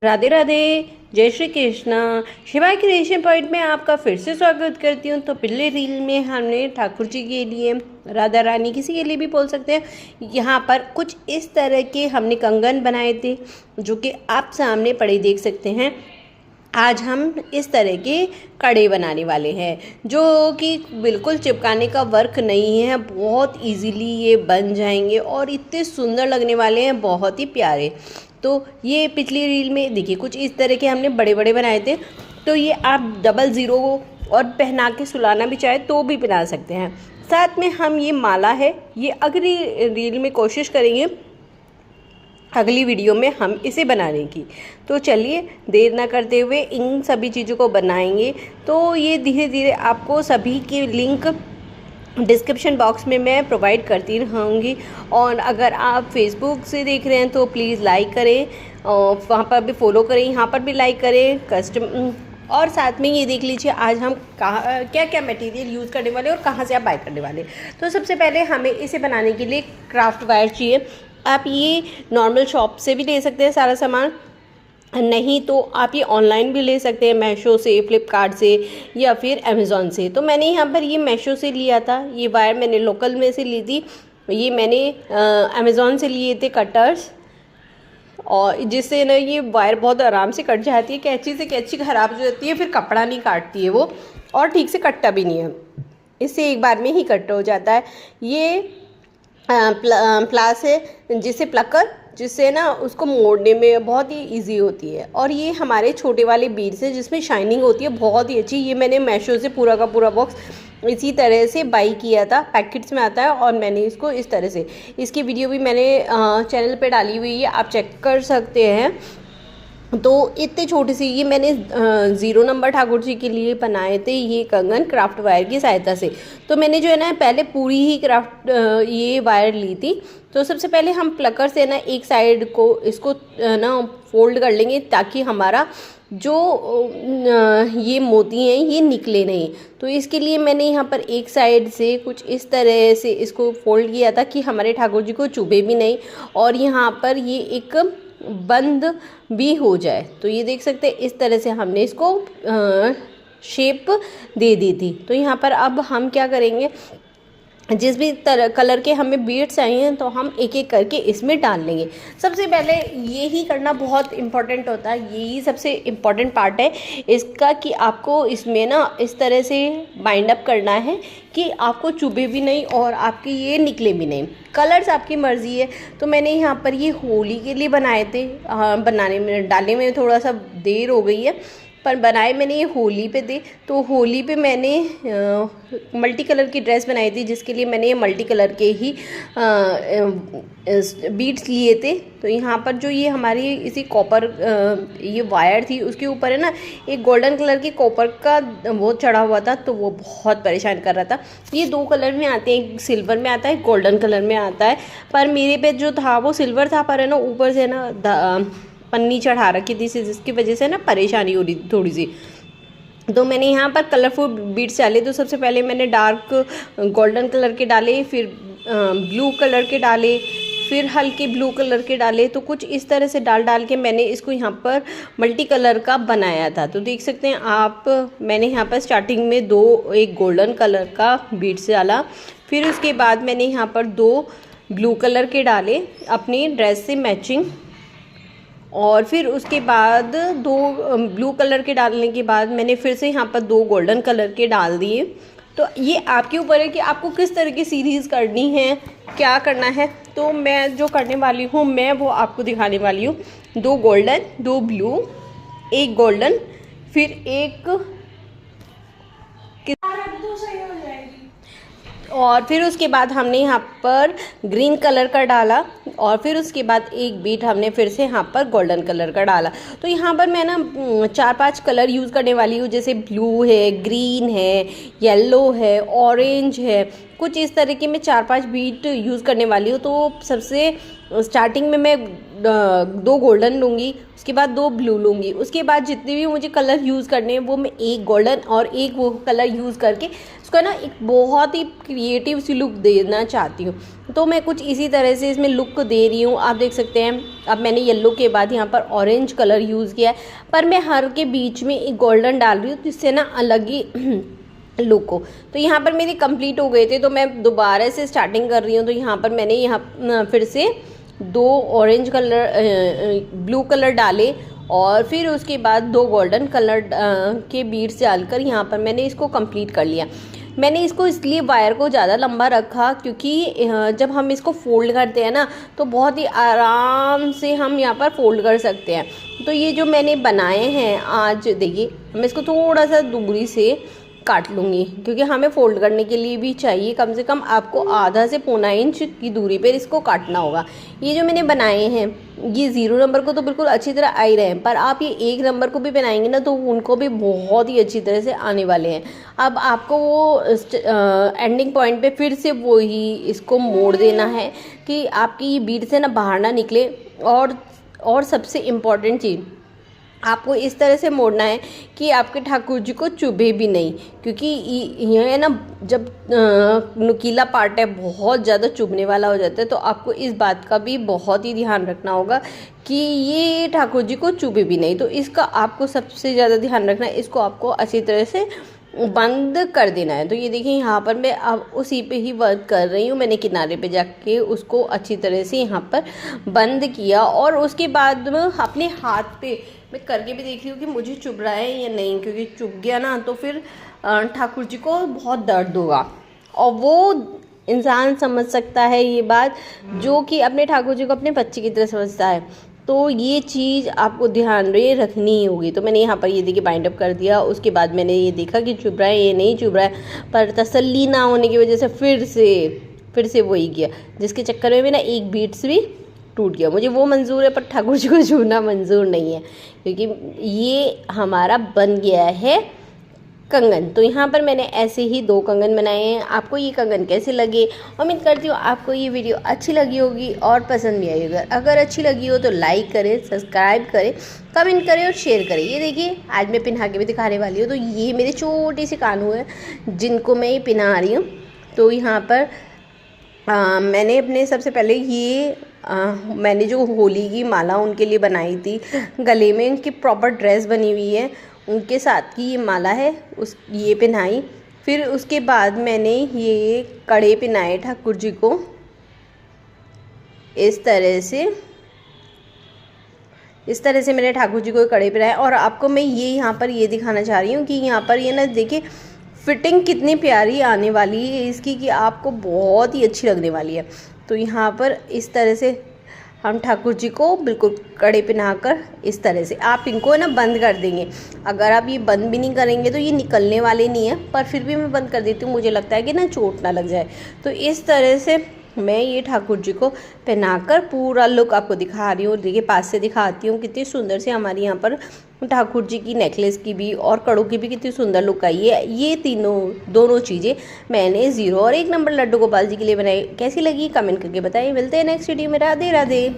राधे राधे। जय Shri Krishna. Shiva creation point में आपका फिर से स्वागत करती हूँ। तो पिछले रील में हमने ठाकुर जी के लिए, राधा रानी किसी के लिए भी बोल सकते हैं, यहाँ पर कुछ इस तरह के हमने कंगन बनाए थे जो कि आप सामने पड़े देख सकते हैं। आज हम इस तरह के कड़े बनाने वाले हैं जो कि बिल्कुल चिपकाने का वर्क नहीं है, बहुत इजीली ये बन जाएंगे और इतने सुंदर लगने वाले हैं, बहुत ही प्यारे। तो ये पिछली रील में देखिए कुछ इस तरह के हमने बड़े बड़े बनाए थे। तो ये आप डबल ज़ीरो और पहना के सुलाना भी चाहे तो भी पहना सकते हैं। साथ में हम ये माला है, ये अगली रील में कोशिश करेंगे, अगली वीडियो में हम इसे बनाने की। तो चलिए देर ना करते हुए इन सभी चीज़ों को बनाएंगे। तो ये धीरे धीरे आपको सभी के लिंक डिस्क्रिप्शन बॉक्स में मैं प्रोवाइड करती रहूँगी। और अगर आप फेसबुक से देख रहे हैं तो प्लीज़ लाइक करें, और वहाँ पर भी फॉलो करें, यहाँ पर भी लाइक करें और साथ में ये देख लीजिए आज हम कहाँ क्या क्या मटेरियल यूज़ करने वाले और कहाँ से आप बाय करने वाले। तो सबसे पहले हमें इसे बनाने के लिए क्राफ्ट वायर चाहिए। आप ये नॉर्मल शॉप से भी ले सकते हैं सारा सामान, नहीं तो आप ये ऑनलाइन भी ले सकते हैं, मीशो से, फ्लिपकार्ट से या फिर अमेज़ॉन से। तो मैंने यहाँ पर ये मीशो से लिया था, ये वायर मैंने लोकल में से ली थी। ये मैंने अमेज़ॉन से लिए थे कटर्स, और जिससे ना ये वायर बहुत आराम से कट जाती है। कैंची से कैंची ख़राब हो जाती है, फिर कपड़ा नहीं काटती है वो, और ठीक से कटता भी नहीं है, इससे एक बार में ही कट हो जाता है। ये प्लास है जिससे प्लकर, जिससे ना उसको मोड़ने में बहुत ही इजी होती है। और ये हमारे छोटे वाले बीड्स हैं जिसमें शाइनिंग होती है बहुत ही अच्छी। ये मैंने मीशो से पूरा का पूरा बॉक्स इसी तरह से बाई किया था, पैकेट्स में आता है, और मैंने इसको इस तरह से, इसकी वीडियो भी मैंने चैनल पे डाली हुई है, आप चेक कर सकते हैं। तो इतने छोटे से ये मैंने 0 नंबर ठाकुर जी के लिए बनाए थे ये कंगन क्राफ्ट वायर की सहायता से। तो मैंने जो है ना पहले पूरी ही क्राफ्ट ये वायर ली थी। तो सबसे पहले हम प्लकर से ना एक साइड को इसको ना फोल्ड कर लेंगे ताकि हमारा जो ये मोती हैं ये निकले नहीं। तो इसके लिए मैंने यहाँ पर एक साइड से कुछ इस तरह से इसको फोल्ड किया था कि हमारे ठाकुर जी को चुभे भी नहीं और यहाँ पर ये एक बंद भी हो जाए। तो ये देख सकते हैं इस तरह से हमने इसको शेप दे दी थी। तो यहाँ पर अब हम क्या करेंगे, जिस भी तरह कलर के हमें बीड्स चाहिए तो हम एक एक करके इसमें डाल लेंगे। सबसे पहले यही करना बहुत इम्पॉर्टेंट होता है, यही सबसे इम्पॉर्टेंट पार्ट है इसका कि आपको इसमें ना इस तरह से बाइंड अप करना है कि आपको चुभे भी नहीं और आपके ये निकले भी नहीं। कलर्स आपकी मर्ज़ी है। तो मैंने यहाँ पर ये होली के लिए बनाए थे, बनाने में डालने में थोड़ा सा देर हो गई है, पर बनाए मैंने ये होली पे थे। तो होली पे मैंने मल्टी कलर की ड्रेस बनाई थी जिसके लिए मैंने ये मल्टी कलर के ही बीड्स लिए थे। तो यहाँ पर जो ये हमारी इसी कॉपर ये वायर थी उसके ऊपर है ना एक गोल्डन कलर की कॉपर का वो चढ़ा हुआ था, तो वो बहुत परेशान कर रहा था। ये 2 कलर में आते हैं, एक सिल्वर में आता है, एक गोल्डन कलर में आता है। पर मेरे पे जो था वो सिल्वर था, पर है ना ऊपर से ना पन्नी चढ़ा रखी थी जिसकी वजह से ना परेशानी हो रही थी थोड़ी सी। तो मैंने यहाँ पर कलरफुल बीड्स डाले। तो सबसे पहले मैंने डार्क गोल्डन कलर के डाले, फिर ब्लू कलर के डाले, फिर हल्के ब्लू कलर के डाले। तो कुछ इस तरह से डाल के मैंने इसको यहाँ पर मल्टी कलर का बनाया था। तो देख सकते हैं आप, मैंने यहाँ पर स्टार्टिंग में एक गोल्डन कलर का बीड्स डाला, फिर उसके बाद मैंने यहाँ पर 2 ब्लू कलर के डाले अपनी ड्रेस से मैचिंग, और फिर उसके बाद 2 ब्लू कलर के डालने के बाद मैंने फिर से यहाँ पर 2 गोल्डन कलर के डाल दिए। तो ये आपके ऊपर है कि आपको किस तरह की सीरीज़ करनी है, क्या करना है। तो मैं जो करने वाली हूँ मैं वो आपको दिखाने वाली हूँ। 2 गोल्डन, 2 ब्लू, 1 गोल्डन, फिर एक, और फिर उसके बाद हमने यहाँ पर ग्रीन कलर का डाला, और फिर उसके बाद एक बीट हमने फिर से यहाँ पर गोल्डन कलर का डाला। तो यहाँ पर मैं ना 4-5 कलर यूज़ करने वाली हूँ, जैसे ब्लू है, ग्रीन है, येलो है, ऑरेंज है, कुछ इस तरह के मैं 4-5 बीट यूज़ करने वाली हूँ। तो सबसे स्टार्टिंग में मैं 2 गोल्डन लूँगी, उसके बाद 2 ब्लू लूँगी, उसके बाद जितने भी मुझे कलर यूज़ करने हैं वो मैं एक गोल्डन और एक वो कलर यूज़ करके उसका ना एक बहुत ही क्रिएटिव सी लुक देना चाहती हूँ। तो मैं कुछ इसी तरह से इसमें लुक दे रही हूँ। आप देख सकते हैं, अब मैंने येलो के बाद यहाँ पर ऑरेंज कलर यूज़ किया है, पर मैं हर के बीच में एक गोल्डन डाल रही हूँ जिससे ना अलग ही लुक हो। तो यहाँ पर मेरी कंप्लीट हो गए थे, तो मैं दोबारा से स्टार्टिंग कर रही हूँ। तो यहाँ पर मैंने यहाँ फिर से 2 ऑरेंज कलर ब्लू कलर डाले और फिर उसके बाद 2 गोल्डन कलर के बीड्स डालकर यहाँ पर मैंने इसको कंप्लीट कर लिया। मैंने इसको इसलिए वायर को ज़्यादा लंबा रखा क्योंकि जब हम इसको फोल्ड करते हैं ना तो बहुत ही आराम से हम यहाँ पर फोल्ड कर सकते हैं। तो ये जो मैंने बनाए हैं आज, देखिए मैं इसको थोड़ा सा दूरी से काट लूँगी क्योंकि हमें फोल्ड करने के लिए भी चाहिए, कम से कम आपको आधा से पौना इंच की दूरी पर इसको काटना होगा। ये जो मैंने बनाए हैं ये 0 नंबर को तो बिल्कुल अच्छी तरह आ ही रहे हैं, पर आप ये 1 नंबर को भी बनाएंगे ना तो उनको भी बहुत ही अच्छी तरह से आने वाले हैं। अब आपको वो एंडिंग पॉइंट पे फिर से वही इसको मोड़ देना है कि आपकी ये बीड से ना बाहर ना निकले। और सबसे इम्पॉर्टेंट चीज़, आपको इस तरह से मोड़ना है कि आपके ठाकुर जी को चुभे भी नहीं, क्योंकि ये ना जब नुकीला पार्ट है बहुत ज़्यादा चुभने वाला हो जाता है। तो आपको इस बात का भी बहुत ही ध्यान रखना होगा कि ये ठाकुर जी को चुभे भी नहीं। तो इसका आपको सबसे ज़्यादा ध्यान रखना है, इसको आपको अच्छी तरह से बंद कर देना है। तो ये देखिए यहाँ पर मैं अब उसी पे ही वर्क कर रही हूँ। मैंने किनारे पे जाके उसको अच्छी तरह से यहाँ पर बंद किया और उसके बाद में अपने हाथ पे मैं करके भी देख रही हूँ कि मुझे चुभ रहा है या नहीं, क्योंकि चुभ गया ना तो फिर ठाकुर जी को बहुत दर्द होगा। और वो इंसान समझ सकता है ये बात जो कि अपने ठाकुर जी को अपने बच्चे की तरह समझता है। तो ये चीज़ आपको ध्यान में रखनी ही होगी। तो मैंने यहाँ पर ये देखिए बाइंड अप कर दिया। उसके बाद मैंने ये देखा कि चुभ रहा है ये नहीं चुभ रहा है, पर तसल्ली ना होने की वजह से फिर से वही किया, जिसके चक्कर में भी ना एक बीट्स भी टूट गया। मुझे वो मंजूर है पर ठाकुर जी को छूना मंजूर नहीं है, क्योंकि ये हमारा बन गया है कंगन। तो यहाँ पर मैंने ऐसे ही 2 कंगन बनाए हैं। आपको ये कंगन कैसे लगे? उम्मीद करती हूँ आपको ये वीडियो अच्छी लगी होगी और पसंद भी आई होगी। अगर अच्छी लगी हो तो लाइक करें, सब्सक्राइब करें, कमेंट करें और शेयर करें। ये देखिए आज मैं पिन्हा के भी दिखाने वाली हूँ। तो ये मेरे छोटे से कानू हैं जिनको मैं ये पिन्हा रही हूँ। तो यहाँ पर मैंने अपने सबसे पहले ये मैंने जो होली की माला उनके लिए बनाई थी, गले में उनकी प्रॉपर ड्रेस बनी हुई है, उनके साथ की ये माला है ये पहनाई। फिर उसके बाद मैंने ये कड़े पहनाए ठाकुर जी को इस तरह से मैंने ठाकुर जी को कड़े पहनाए। और आपको मैं ये यहाँ पर ये दिखाना चाह रही हूँ कि यहाँ पर ये ना देखिए फिटिंग कितनी प्यारी आने वाली है इसकी, कि आपको बहुत ही अच्छी लगने वाली है। तो यहाँ पर इस तरह से हम ठाकुर जी को बिल्कुल कड़े पहनाकर इस तरह से आप इनको ना बंद कर देंगे। अगर आप ये बंद भी नहीं करेंगे तो ये निकलने वाले नहीं है, पर फिर भी मैं बंद कर देती हूँ, मुझे लगता है कि ना चोट ना लग जाए। तो इस तरह से मैं ये ठाकुर जी को पहनाकर पूरा लुक आपको दिखा रही हूँ। देखिए पास से दिखाती हूँ कितनी सुंदर से हमारी यहाँ पर ठाकुर जी की नेकलेस की भी और कड़ों की भी कितनी सुंदर लुक आई है। ये दोनों चीज़ें मैंने 0 और 1 नंबर लड्डू गोपाल जी के लिए बनाई। कैसी लगी कमेंट करके बताइए। मिलते हैं नेक्स्ट वीडियो में। राधे राधे।